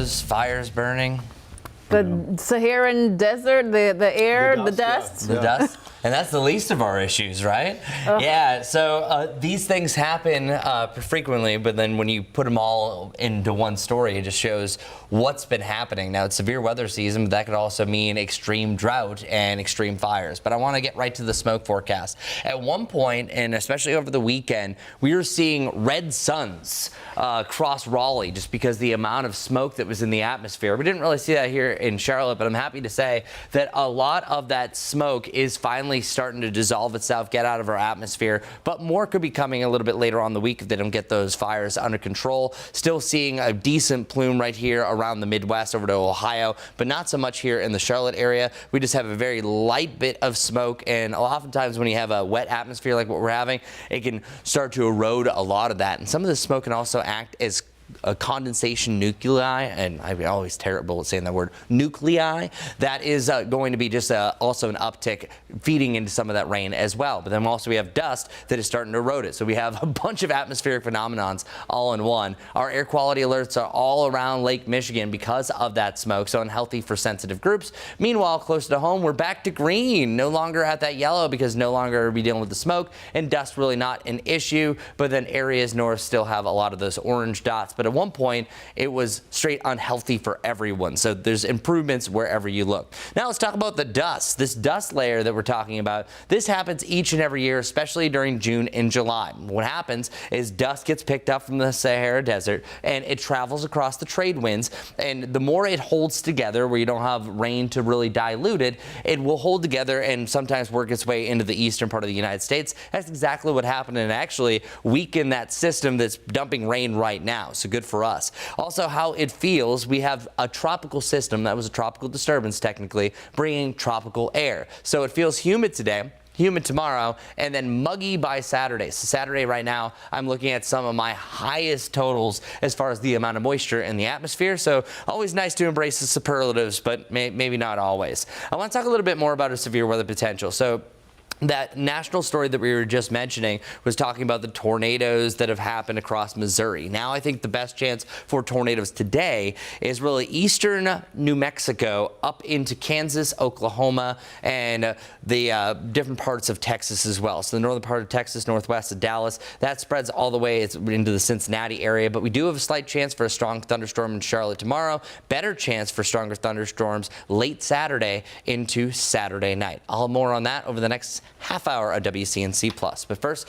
Fires burning. The Saharan desert, the air, the dust. The dust. And that's the least of our issues, right? Yeah, so these things happen frequently, but then when you put them all into one story, it just shows what's been happening. Now, it's severe weather season, but that could also mean extreme drought and extreme fires. But I want to get right to the smoke forecast. At one point, and especially over the weekend, we were seeing red suns across Raleigh just because the amount of smoke that was in the atmosphere. We didn't really see that here in Charlotte, but I'm happy to say that a lot of that smoke is finally starting to dissolve itself, get out of our atmosphere, but more could be coming a little bit later on the week if they don't get those fires under control. Still seeing a decent plume right here around the Midwest over to Ohio, but not so much here in the Charlotte area. We just have a very light bit of smoke, and oftentimes when you have a wet atmosphere like what we're having, it can start to erode a lot of that. And some of the smoke can also act as a condensation nuclei, and I'm always terrible at saying that word, nuclei, that is going to be just also an uptick feeding into some of that rain as well. But then also we have dust that is starting to erode it. So we have a bunch of atmospheric phenomenons all in one. Our air quality alerts are all around Lake Michigan because of that smoke, so unhealthy for sensitive groups. Meanwhile, close to home, we're back to green, no longer at that yellow because no longer are we dealing with the smoke, and dust really not an issue. But then areas north still have a lot of those orange dots. But at one point, it was straight unhealthy for everyone. So there's improvements wherever you look. Now let's talk about the dust. This dust layer that we're talking about, this happens each and every year, especially during June and July. What happens is dust gets picked up from the Sahara Desert and it travels across the trade winds. And the more it holds together, where you don't have rain to really dilute it, it will hold together and sometimes work its way into the eastern part of the United States. That's exactly what happened, and actually weaken that system that's dumping rain right now. So good for us. Also, how it feels, we have a tropical system that was a tropical disturbance technically bringing tropical air. So it feels humid today, humid tomorrow, and then muggy by Saturday. So Saturday right now, I'm looking at some of my highest totals as far as the amount of moisture in the atmosphere. So always nice to embrace the superlatives, but maybe not always. I want to talk a little bit more about a severe weather potential. So that national story that we were just mentioning was talking about the tornadoes that have happened across Missouri. Now I think the best chance for tornadoes today is really eastern New Mexico up into Kansas, Oklahoma, and the different parts of Texas as well. So the northern part of Texas, northwest of Dallas, that spreads all the way into the Cincinnati area. But we do have a slight chance for a strong thunderstorm in Charlotte tomorrow. Better chance for stronger thunderstorms late Saturday into Saturday night. I'll have more on that over the next half hour of WCNC Plus. But first,